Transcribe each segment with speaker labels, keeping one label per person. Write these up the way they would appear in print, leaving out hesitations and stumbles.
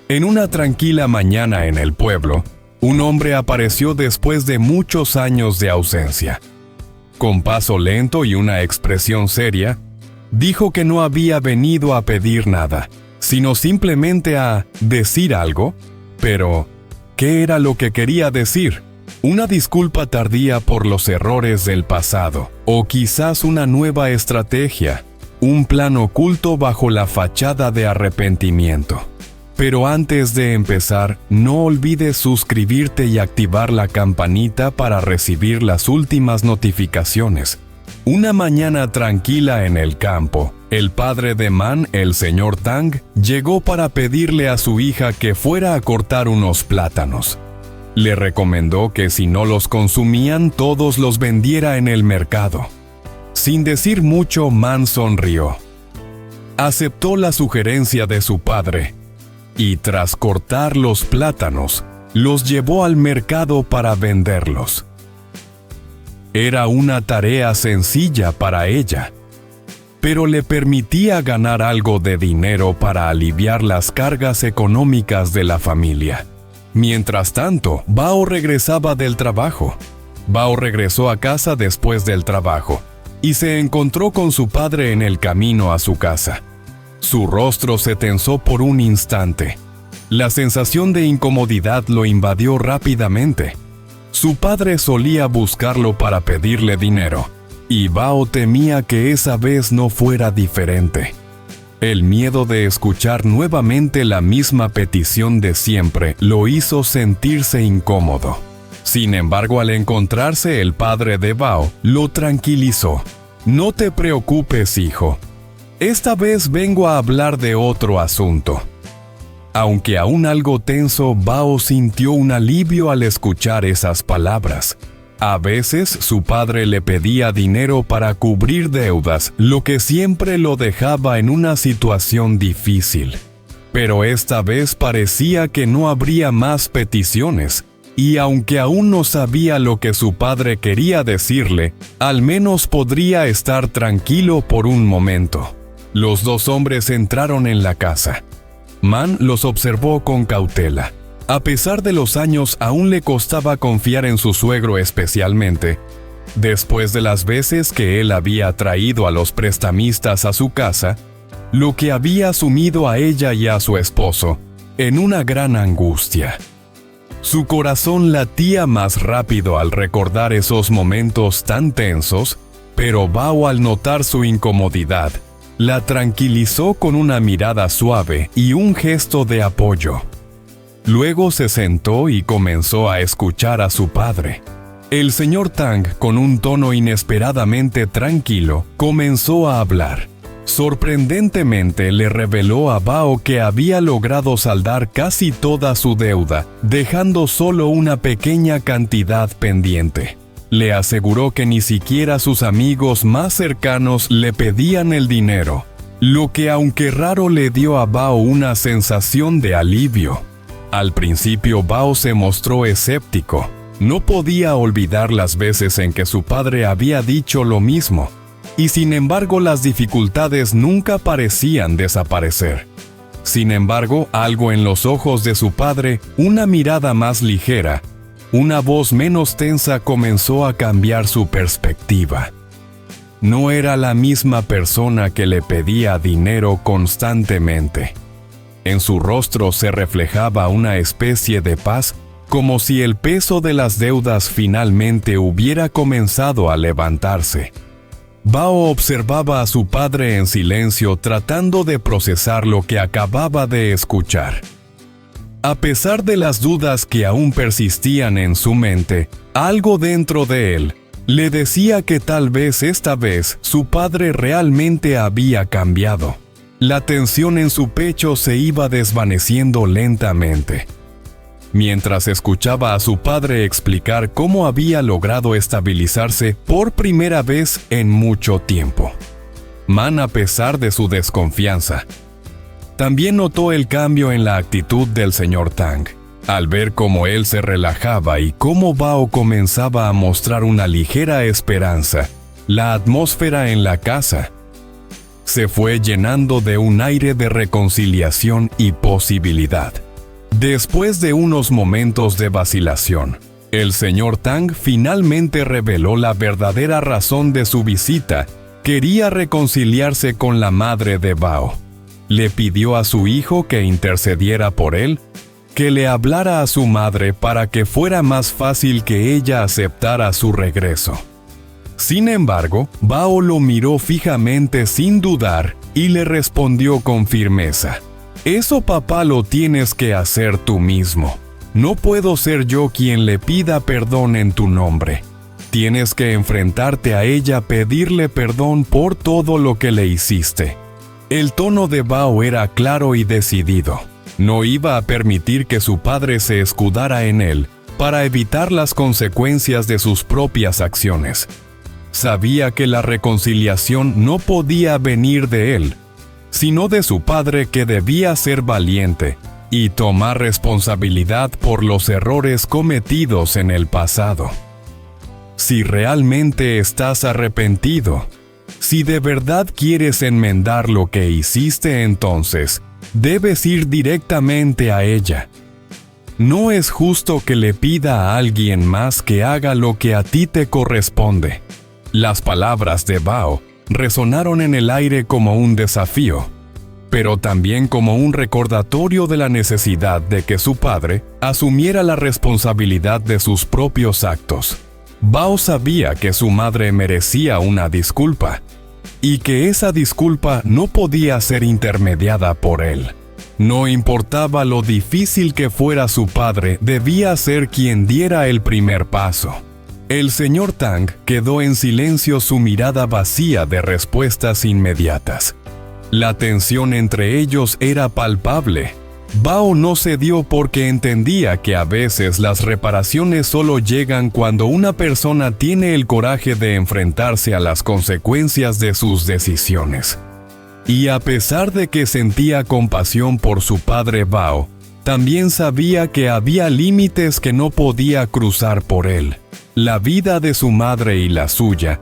Speaker 1: En una tranquila mañana en el pueblo, un hombre apareció después de muchos años de ausencia. Con paso lento y una expresión seria, dijo que no había venido a pedir nada, sino simplemente a decir algo. Pero, ¿qué era lo que quería decir? ¿Una disculpa tardía por los errores del pasado? ¿O quizás una nueva estrategia? ¿Un plan oculto bajo la fachada de arrepentimiento? Pero antes de empezar, no olvides suscribirte y activar la campanita para recibir las últimas notificaciones. Una mañana tranquila en el campo, el padre de Man, el señor Tang, llegó para pedirle a su hija que fuera a cortar unos plátanos. Le recomendó que si no los consumían, todos los vendiera en el mercado. Sin decir mucho, Man sonrió. Aceptó la sugerencia de su padre y tras cortar los plátanos, los llevó al mercado para venderlos. Era una tarea sencilla para ella, pero le permitía ganar algo de dinero para aliviar las cargas económicas de la familia. Mientras tanto, Bao regresaba del trabajo. Bao regresó a casa después del trabajo y se encontró con su padre en el camino a su casa. Su rostro se tensó por un instante. La sensación de incomodidad lo invadió rápidamente. Su padre solía buscarlo para pedirle dinero, y Bao temía que esa vez no fuera diferente. El miedo de escuchar nuevamente la misma petición de siempre lo hizo sentirse incómodo. Sin embargo, al encontrarse el padre de Bao, lo tranquilizó. «No te preocupes, hijo. Esta vez vengo a hablar de otro asunto». Aunque aún algo tenso, Bao sintió un alivio al escuchar esas palabras. A veces su padre le pedía dinero para cubrir deudas, lo que siempre lo dejaba en una situación difícil. Pero esta vez parecía que no habría más peticiones, y aunque aún no sabía lo que su padre quería decirle, al menos podría estar tranquilo por un momento. Los dos hombres entraron en la casa. Man los observó con cautela. A pesar de los años, aún le costaba confiar en su suegro especialmente. Después de las veces que él había traído a los prestamistas a su casa, lo que había sumido a ella y a su esposo en una gran angustia. Su corazón latía más rápido al recordar esos momentos tan tensos, pero Bao, al notar su incomodidad, la tranquilizó con una mirada suave y un gesto de apoyo. Luego se sentó y comenzó a escuchar a su padre. El señor Tang, con un tono inesperadamente tranquilo, comenzó a hablar. Sorprendentemente le reveló a Bao que había logrado saldar casi toda su deuda, dejando solo una pequeña cantidad pendiente. Le aseguró que ni siquiera sus amigos más cercanos le pedían el dinero, lo que aunque raro le dio a Bao una sensación de alivio. Al principio Bao se mostró escéptico. No podía olvidar las veces en que su padre había dicho lo mismo, y sin embargo las dificultades nunca parecían desaparecer. Sin embargo, algo en los ojos de su padre, una mirada más ligera, una voz menos tensa comenzó a cambiar su perspectiva. No era la misma persona que le pedía dinero constantemente. En su rostro se reflejaba una especie de paz, como si el peso de las deudas finalmente hubiera comenzado a levantarse. Bao observaba a su padre en silencio, tratando de procesar lo que acababa de escuchar. A pesar de las dudas que aún persistían en su mente, algo dentro de él le decía que tal vez esta vez su padre realmente había cambiado. La tensión en su pecho se iba desvaneciendo lentamente. Mientras escuchaba a su padre explicar cómo había logrado estabilizarse por primera vez en mucho tiempo. Man, a pesar de su desconfianza, también notó el cambio en la actitud del señor Tang. Al ver cómo él se relajaba y cómo Bao comenzaba a mostrar una ligera esperanza, la atmósfera en la casa se fue llenando de un aire de reconciliación y posibilidad. Después de unos momentos de vacilación, el señor Tang finalmente reveló la verdadera razón de su visita. Quería reconciliarse con la madre de Bao. Le pidió a su hijo que intercediera por él, que le hablara a su madre para que fuera más fácil que ella aceptara su regreso. Sin embargo, Bao lo miró fijamente sin dudar y le respondió con firmeza: «Eso, papá, lo tienes que hacer tú mismo. No puedo ser yo quien le pida perdón en tu nombre. Tienes que enfrentarte a ella, pedirle perdón por todo lo que le hiciste». El tono de Bao era claro y decidido. No iba a permitir que su padre se escudara en él para evitar las consecuencias de sus propias acciones. Sabía que la reconciliación no podía venir de él, sino de su padre, que debía ser valiente y tomar responsabilidad por los errores cometidos en el pasado. Si realmente estás arrepentido, si de verdad quieres enmendar lo que hiciste, entonces debes ir directamente a ella. No es justo que le pida a alguien más que haga lo que a ti te corresponde. Las palabras de Bao resonaron en el aire como un desafío, pero también como un recordatorio de la necesidad de que su padre asumiera la responsabilidad de sus propios actos. Bao sabía que su madre merecía una disculpa, y que esa disculpa no podía ser intermediada por él. No importaba lo difícil que fuera, su padre debía ser quien diera el primer paso. El señor Tang quedó en silencio, su mirada vacía de respuestas inmediatas. La tensión entre ellos era palpable. Bao no cedió porque entendía que a veces las reparaciones solo llegan cuando una persona tiene el coraje de enfrentarse a las consecuencias de sus decisiones. Y a pesar de que sentía compasión por su padre, Bao también sabía que había límites que no podía cruzar por él. La vida de su madre y la suya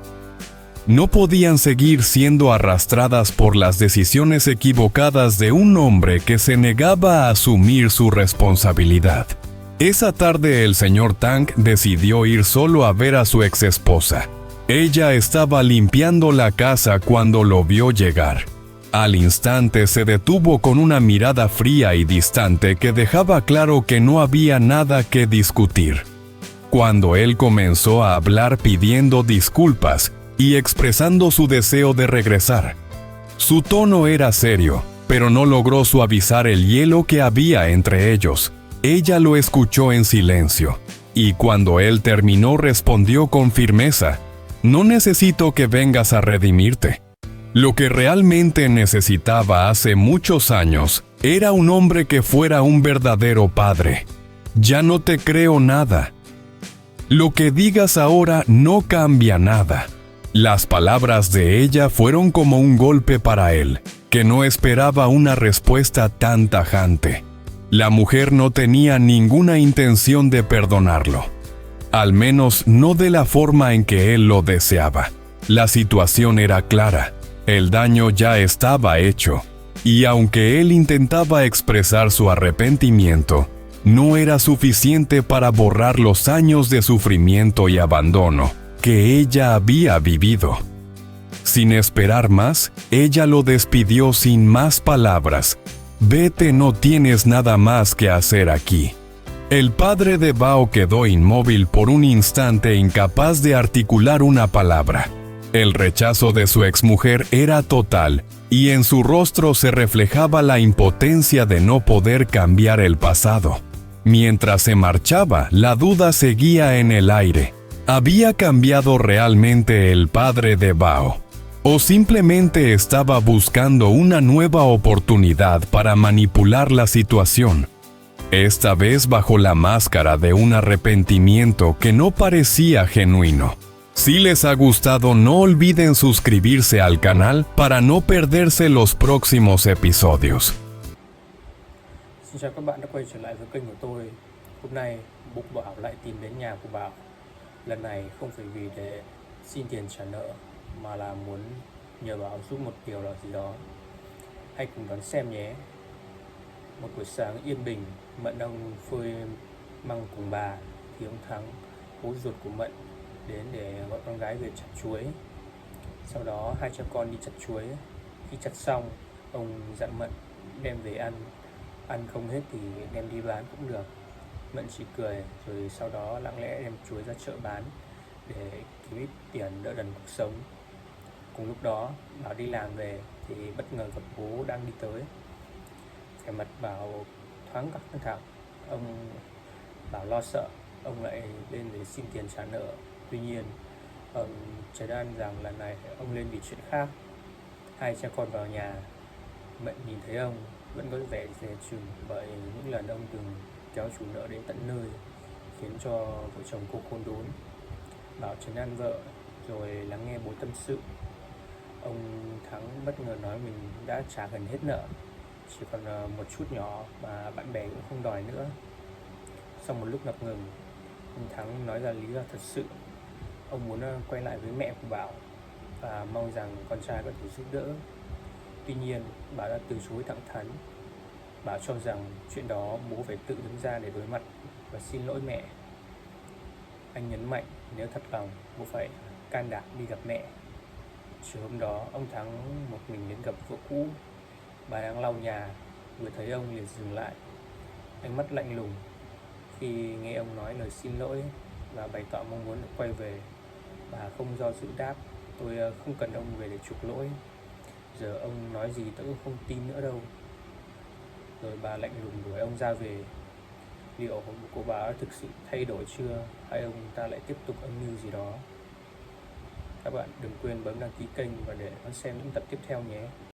Speaker 1: no podían seguir siendo arrastradas por las decisiones equivocadas de un hombre que se negaba a asumir su responsabilidad. Esa tarde el señor Tang decidió ir solo a ver a su exesposa. Ella estaba limpiando la casa cuando lo vio llegar. Al instante se detuvo con una mirada fría y distante que dejaba claro que no había nada que discutir. Cuando él comenzó a hablar pidiendo disculpas y expresando su deseo de regresar, su tono era serio, pero no logró suavizar el hielo que había entre ellos. Ella lo escuchó en silencio, y cuando él terminó respondió con firmeza: «No necesito que vengas a redimirte. Lo que realmente necesitaba hace muchos años era un hombre que fuera un verdadero padre. Ya no te creo nada. Lo que digas ahora no cambia nada». Las palabras de ella fueron como un golpe para él, que no esperaba una respuesta tan tajante. La mujer no tenía ninguna intención de perdonarlo, al menos no de la forma en que él lo deseaba. La situación era clara, el daño ya estaba hecho, y aunque él intentaba expresar su arrepentimiento, no era suficiente para borrar los años de sufrimiento y abandono que ella había vivido. Sin esperar más, ella lo despidió sin más palabras. «Vete, no tienes nada más que hacer aquí». El padre de Bao quedó inmóvil por un instante, incapaz de articular una palabra. El rechazo de su exmujer era total, y en su rostro se reflejaba la impotencia de no poder cambiar el pasado. Mientras se marchaba, la duda seguía en el aire. ¿Había cambiado realmente el padre de Bao? ¿O simplemente estaba buscando una nueva oportunidad para manipular la situación? Esta vez bajo la máscara de un arrepentimiento que no parecía genuino. Si les ha gustado, no olviden suscribirse al canal para no perderse los próximos episodios.
Speaker 2: Xin chào các bạn đã quay trở lại với kênh của tôi. Hôm nay bố của Bảo lại tìm đến nhà của Bảo. Lần này không phải vì để xin tiền trả nợ, mà là muốn nhờ Bảo giúp một điều gì đó. Hãy cùng đón xem nhé. Một buổi sáng yên bình, Mận ông phơi măng cùng bà thì ông Thắng, bố ruột của Mận, đến để gọi con gái về chặt chuối. Sau đó hai cha con đi chặt chuối. Khi chặt xong, ông dặn Mận đem về ăn. Ăn không hết thì đem đi bán cũng được. Mận chỉ cười rồi sau đó lặng lẽ đem chuối ra chợ bán để kiếm ít tiền đỡ đần cuộc sống. Cùng lúc đó, Bảo đi làm về thì bất ngờ gặp bố đang đi tới. Vẻ mặt Bảo thoáng gặp căng thẳng. Ông Bảo lo sợ ông lại lên để xin tiền trả nợ. Tuy nhiên, ông chợt đoán rằng lần này ông lên vì chuyện khác. Hai cha con vào nhà, Mận nhìn thấy ông vẫn có vẻ dè chừng bởi những lần ông từng kéo chủ nợ đến tận nơi, khiến cho vợ chồng cô khốn đốn. Bảo trấn an vợ rồi lắng nghe bố tâm sự. Ông Thắng bất ngờ nói mình đã trả gần hết nợ, chỉ còn một chút nhỏ mà bạn bè cũng không đòi nữa. Sau một lúc ngập ngừng, ông Thắng nói ra lý do thật sự. Ông muốn quay lại với mẹ của Bảo và mong rằng con trai có thể giúp đỡ. Tuy nhiên, Bảo đã từ chối thẳng thắn. Bảo cho rằng chuyện đó bố phải tự đứng ra để đối mặt và xin lỗi mẹ. Anh nhấn mạnh nếu thật lòng, bố phải can đảm đi gặp mẹ. Chiều hôm đó, ông Thắng một mình đến gặp vợ cũ. Bà đang lau nhà, vừa thấy ông liền dừng lại, ánh mắt lạnh lùng. Khi nghe ông nói lời xin lỗi và bày tỏ mong muốn được quay về, bà không do dự đáp: tôi không cần ông về để chuộc lỗi. Giờ ông nói gì tôi cũng không tin nữa đâu. Rồi bà lạnh lùng đuổi ông ra về. Liệu cô bà đã thực sự thay đổi chưa, hay ông ta lại tiếp tục âm mưu gì đó? Các bạn đừng quên bấm đăng ký kênh và để đón xem những tập tiếp theo nhé.